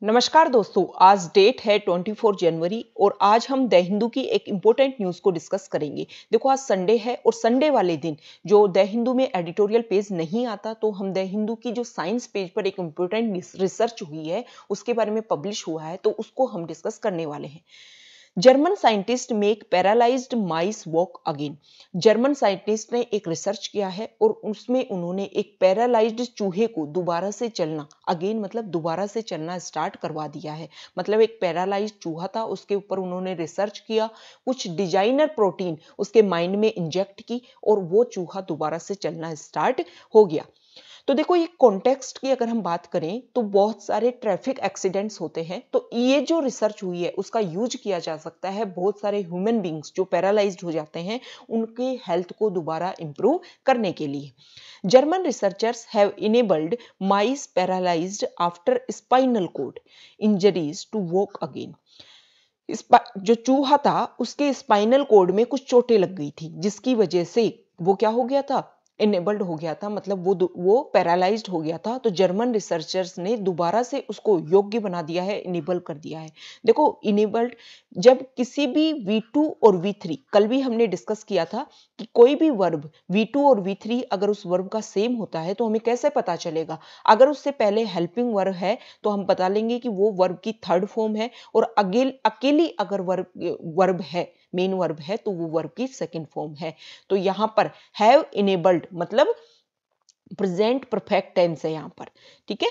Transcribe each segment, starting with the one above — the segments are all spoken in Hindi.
नमस्कार दोस्तों, आज डेट है 24 जनवरी और आज हम द हिंदू की एक इम्पोर्टेंट न्यूज़ को डिस्कस करेंगे। देखो आज संडे है और संडे वाले दिन जो द हिंदू में एडिटोरियल पेज नहीं आता तो हम द हिंदू की जो साइंस पेज पर एक इम्पोर्टेंट रिसर्च हुई है उसके बारे में पब्लिश हुआ है तो उसको हम डिस्कस करने वाले हैं। जर्मन साइंटिस्ट मेक पैरालाइज्ड माइस वॉक अगेन। जर्मन साइंटिस्ट ने एक रिसर्च किया है और उसमें उन्होंने एक पैरालाइज्ड चूहे को दोबारा से चलना अगेन मतलब दोबारा से चलना स्टार्ट करवा दिया है। मतलब एक पैरालाइज्ड चूहा था, उसके ऊपर उन्होंने रिसर्च किया, कुछ डिजाइनर प्रोटीन उसके माइंड में इंजेक्ट की और वो चूहा दोबारा से चलना स्टार्ट हो गया। तो देखो ये कॉन्टेक्स्ट की अगर हम बात करें तो बहुत सारे ट्रैफिक एक्सीडेंट्स होते हैं, तो ये जो रिसर्च हुई है उसका यूज किया जा सकता है बहुत सारे ह्यूमन बींग्स जो पैरालाइज्ड हो जाते हैं उनके हेल्थ को दोबारा इंप्रूव करने के लिए। German researchers have enabled mice paralysed after spinal cord injuries to walk again. जो चूहा था उसके स्पाइनल कॉर्ड में कुछ चोटें लग गई थी जिसकी वजह से वो क्या हो गया था, इनेबल्ड हो गया था, मतलब वो पैरालाइज्ड हो गया था। तो जर्मन रिसर्चर्स ने दोबारा से उसको योग्य बना दिया है, इनेबल कर दिया है। देखो इनेबल्ड जब किसी भी V2 और V3, कल भी हमने डिस्कस किया था कि कोई भी वर्ब V2 और V3 अगर उस वर्ब का सेम होता है तो हमें कैसे पता चलेगा। अगर उससे पहले हेल्पिंग वर्ब है तो हम बता लेंगे कि वो वर्ब की थर्ड फॉर्म है और अकेली अगर वर्ब है, मेन वर्ब है, तो वो वर्ब की सेकंड फॉर्म है। तो यहां पर हैव इनेबल्ड मतलब प्रेजेंट परफेक्ट टेंस है यहां पर। ठीक है।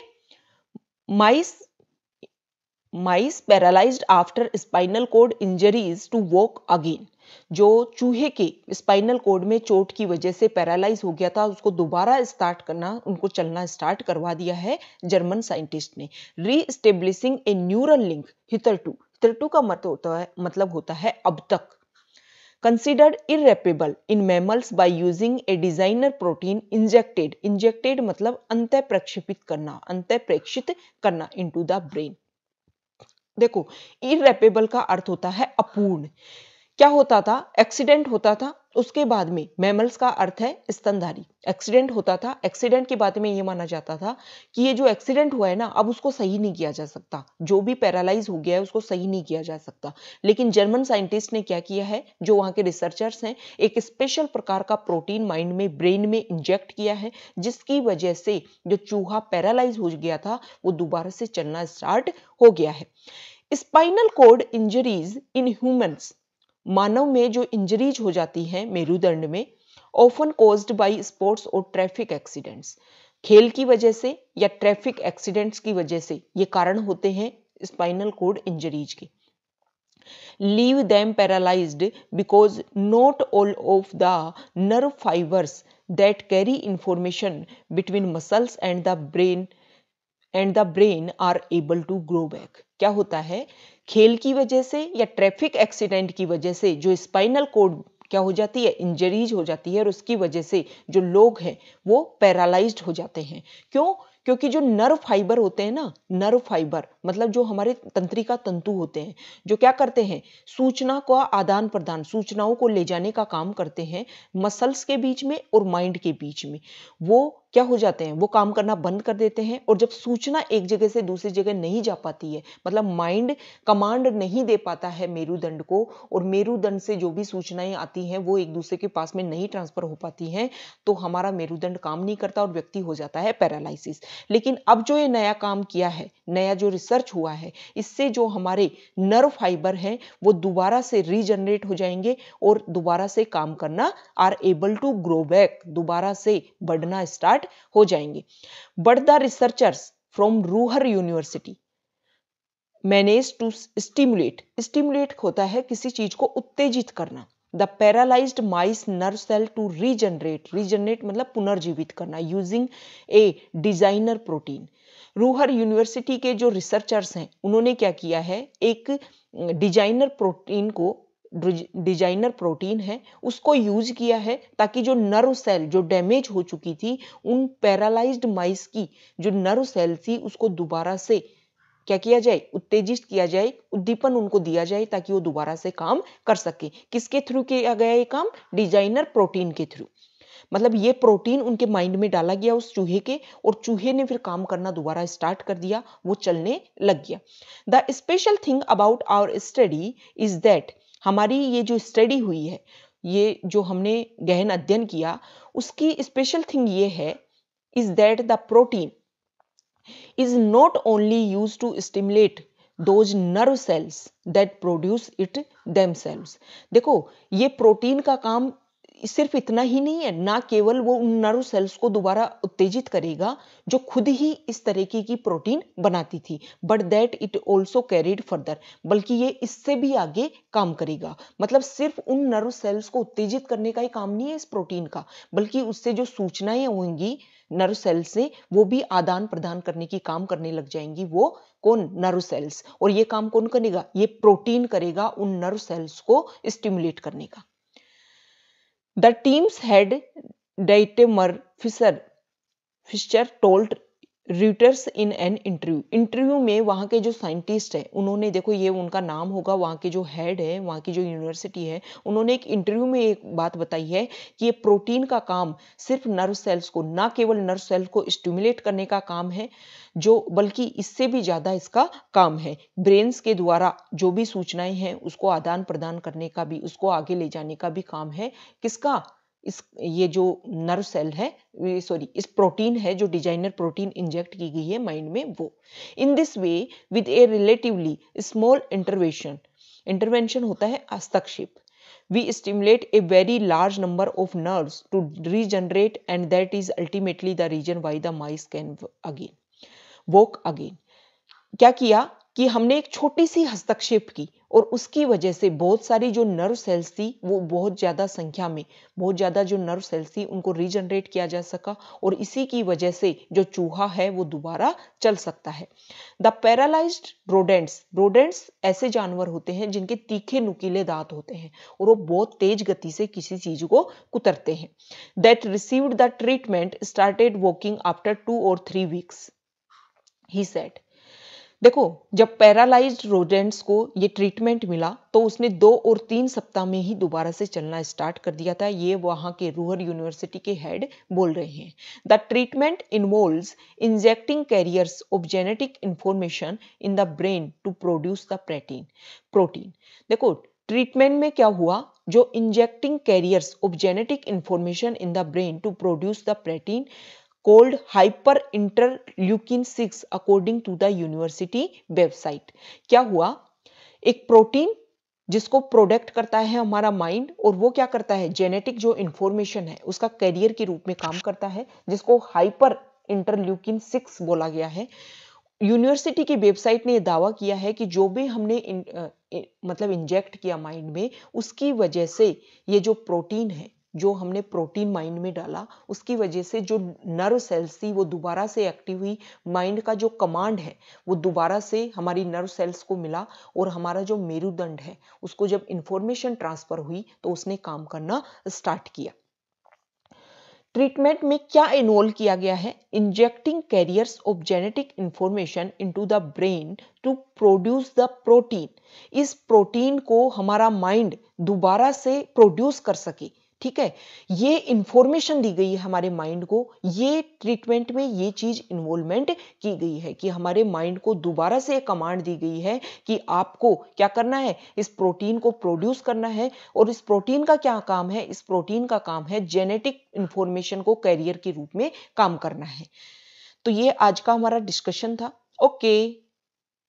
Mice paralysed after spinal cord injuries to walk again. जो चूहे के स्पाइनल कॉर्ड में चोट की वजह से पैरालाइज हो गया था उसको दोबारा स्टार्ट करना, उनको चलना स्टार्ट करवा दिया है जर्मन साइंटिस्ट ने। री स्टेब्लिशिंग ए न्यूरल लिंक हितरटू का मतलब होता है अब तक। considered irreparable in mammals by using a designer protein injected मतलब अंतःप्रेक्षित करना into the brain। देखो इरेपेबल का अर्थ होता है अपूर्ण। क्या होता था, एक्सीडेंट होता था, उसके बाद में मैमल्स का अर्थ है स्तनधारी। एक्सीडेंट होता था, एक्सीडेंट के बाद में ये माना जाता था कि ये जो एक्सीडेंट हुआ है ना अब उसको सही नहीं किया जा सकता, जो भी पैरालाइज हो गया है उसको सही नहीं किया जा सकता। लेकिन जर्मन साइंटिस्ट ने क्या किया है, जो वहां के रिसर्चर्स हैं, एक स्पेशल प्रकार का प्रोटीन माइंड में ब्रेन में इंजेक्ट किया है जिसकी वजह से जो चूहा पैरालाइज हो गया था वो दोबारा से चलना स्टार्ट हो गया है। Spinal cord injuries in humans, मानव में जो इंजरीज हो जाती हैं मेरुदंड में, ऑफन कॉज्ड बाय स्पोर्ट्स और ट्रैफिक एक्सीडेंट्स, खेल की वजह से या ट्रैफिक एक्सीडेंट्स की वजह से ये कारण होते हैं स्पाइनल कॉर्ड इंजरीज के। Leave them paralyzed because not all of the nerve fibers that carry information between muscles and the brain are able to grow back। क्या होता है, खेल की वजह से या ट्रैफिक एक्सीडेंट की वजह से जो स्पाइनल कॉर्ड क्या हो जाती है, इंजरीज हो जाती है और उसकी वजह से जो लोग हैं वो पैरालाइज्ड हो जाते हैं। क्यों? क्योंकि जो नर्व फाइबर होते हैं ना, नर्व फाइबर मतलब जो हमारे तंत्रिका तंतु होते हैं जो क्या करते हैं, सूचना का आदान प्रदान, सूचनाओं को ले जाने का काम करते हैं मसल्स के बीच में और माइंड के बीच में, वो क्या हो जाते हैं, वो काम करना बंद कर देते हैं। और जब सूचना एक जगह से दूसरी जगह नहीं जा पाती है, मतलब माइंड कमांड नहीं दे पाता है मेरुदंड को और मेरुदंड से जो भी सूचनाएं आती हैं वो एक दूसरे के पास में नहीं ट्रांसफर हो पाती हैं, तो हमारा मेरुदंड काम नहीं करता और व्यक्ति हो जाता है पैरालिसिस। लेकिन अब जो ये नया काम किया है, नया जो रिसर्च हुआ है, इससे जो हमारे नर्व फाइबर हैं वो दोबारा से रीजनरेट हो जाएंगे और दोबारा से काम करना, are able to grow back, दोबारा से बढ़ना स्टार्ट हो जाएंगे। But the researchers from Ruhr University manage to stimulate होता है किसी चीज को उत्तेजित करना, the paralysed mice nerve cell to regenerate मतलब पुनर्जीवित करना using a designer protein. Ruhr University के जो रिसर्चर्स हैं उन्होंने क्या किया है, एक डिजाइनर प्रोटीन है उसको यूज किया है ताकि जो नर्व सेल जो डैमेज हो चुकी थी उन पैरालाइज्ड माइस की जो नर्व सेल थी उसको दोबारा से क्या किया जाए, उत्तेजित किया जाए, उद्दीपन उनको दिया जाए ताकि वो दोबारा से काम कर सके। किसके थ्रू किया गया ये काम, डिजाइनर प्रोटीन के थ्रू। मतलब ये प्रोटीन उनके माइंड में डाला गया उस चूहे के, और चूहे ने फिर काम करना दोबारा स्टार्ट कर दिया, वो चलने लग गया। The special thing about our study is that, हमारी ये जो स्टडी हुई है, ये जो हमने गहन अध्ययन किया, उसकी स्पेशल थिंग ये है is that the protein is not only used to stimulate those nerve cells that produce it themselves। देखो, ये प्रोटीन का काम सिर्फ इतना ही नहीं है, ना केवल वो उन नर्व सेल्स को दोबारा उत्तेजित करेगा जो खुद ही इस तरीके की प्रोटीन बनाती थी, but that it also carried further, बल्कि ये इससे भी आगे काम करेगा। मतलब सिर्फ उन नर्व सेल्स को उत्तेजित करने का ही काम नहीं है इस प्रोटीन का, बल्कि उससे जो सूचनाएं होंगी नर्व सेल से, वो भी आदान प्रदान करने की काम करने लग जाएंगी। वो कौन? Nerve cells. और ये काम कौन करेगा? ये प्रोटीन करेगा उन नर्व सेल्स को स्टिमुलेट करने का। The team's head Dietmar Fischer told Reuters in an interview। Interview में वहाँ के जो साइंटिस्ट है, उन्होंने, देखो ये उनका नाम होगा, वहाँ के जो हेड है, वहाँ की जो यूनिवर्सिटी है, उन्होंने एक इंटरव्यू में एक बात बताई है कि ये प्रोटीन का काम सिर्फ नर्व सेल्स को, ना केवल नर्व सेल को स्टिमुलेट करने का काम है, जो बल्कि इससे भी ज्यादा इसका काम है ब्रेन्स के द्वारा जो भी सूचनाएं हैं उसको आदान प्रदान करने का भी, उसको आगे ले जाने का भी काम है। किसका? इस ये जो नर्व सेल है, सॉरी इस प्रोटीन है, जो डिजाइनर प्रोटीन इंजेक्ट की गई है माइंड में, वो। In this way with A relatively small intervention होता है हस्तक्षेप, we stimulate a very large number of nerves to regenerate, and that is ultimately the reason why the mice can walk again। क्या किया कि हमने एक छोटी सी हस्तक्षेप की, और उसकी वजह से बहुत सारी जो नर्व सेल्स थी, वो बहुत ज्यादा संख्या में, बहुत ज्यादा जो नर्व सेल्स थी उनको रीजनरेट किया जा सका, और इसी की वजह से जो चूहा है वो दोबारा चल सकता है। द पैरालाइज्ड रोडेंट्स ऐसे जानवर होते हैं जिनके तीखे नुकीले दांत होते हैं, और वो बहुत तेज गति से किसी चीज को कुतरते हैं। That received the treatment started walking after 2 or 3 weeks, he said. देखो, जब पैरालाइज्ड रोडेंट्स को ये ट्रीटमेंट मिला तो उसने 2 और 3 सप्ताह में ही दोबारा से चलना स्टार्ट कर दिया था। ये वहां के रूहर यूनिवर्सिटी के हेड बोल रहे हैं। The treatment involves injecting carriers of genetic information in the brain to produce the protein. देखो, ट्रीटमेंट में क्या हुआ? जो injecting carriers of genetic information in the brain to produce the protein called hyperinterleukin 6 according to the university website। क्या हुआ? एक प्रोटीन जिसको प्रोडक्ट करता है हमारा माइंड, और वो क्या करता है? जेनेटिक जो इंफॉर्मेशन है उसका कैरियर के रूप में काम करता है, जिसको हाइपर इंटरल्यूकिन 6 बोला गया है। यूनिवर्सिटी की वेबसाइट ने यह दावा किया है कि जो भी हमने मतलब इंजेक्ट किया माइंड में, उसकी वजह से ये जो प्रोटीन है, जो हमने प्रोटीन माइंड में डाला, उसकी वजह से जो नर्व सेल्स थी वो दोबारा से एक्टिव हुई। माइंड का जो कमांड है वो दोबारा से हमारी नर्व सेल्स को मिला, और हमारा जो मेरुदंड है उसको जब इंफॉर्मेशन ट्रांसफर हुई तो उसने काम करना स्टार्ट किया। ट्रीटमेंट में क्या इन्वॉल्व किया गया है? Injecting carriers of genetic information into the brain to produce the protein. इस प्रोटीन को हमारा माइंड दोबारा से प्रोड्यूस कर सके, ठीक है। ये इंफॉर्मेशन दी गई है हमारे माइंड को, ये ट्रीटमेंट में ये चीज इन्वॉल्वमेंट की गई है कि हमारे माइंड को दोबारा से एक कमांड दी गई है कि आपको क्या करना है? इस प्रोटीन को प्रोड्यूस करना है। और इस प्रोटीन का क्या काम है? इस प्रोटीन का काम है जेनेटिक इंफॉर्मेशन को कैरियर के रूप में काम करना है। तो ये आज का हमारा डिस्कशन था। ओके।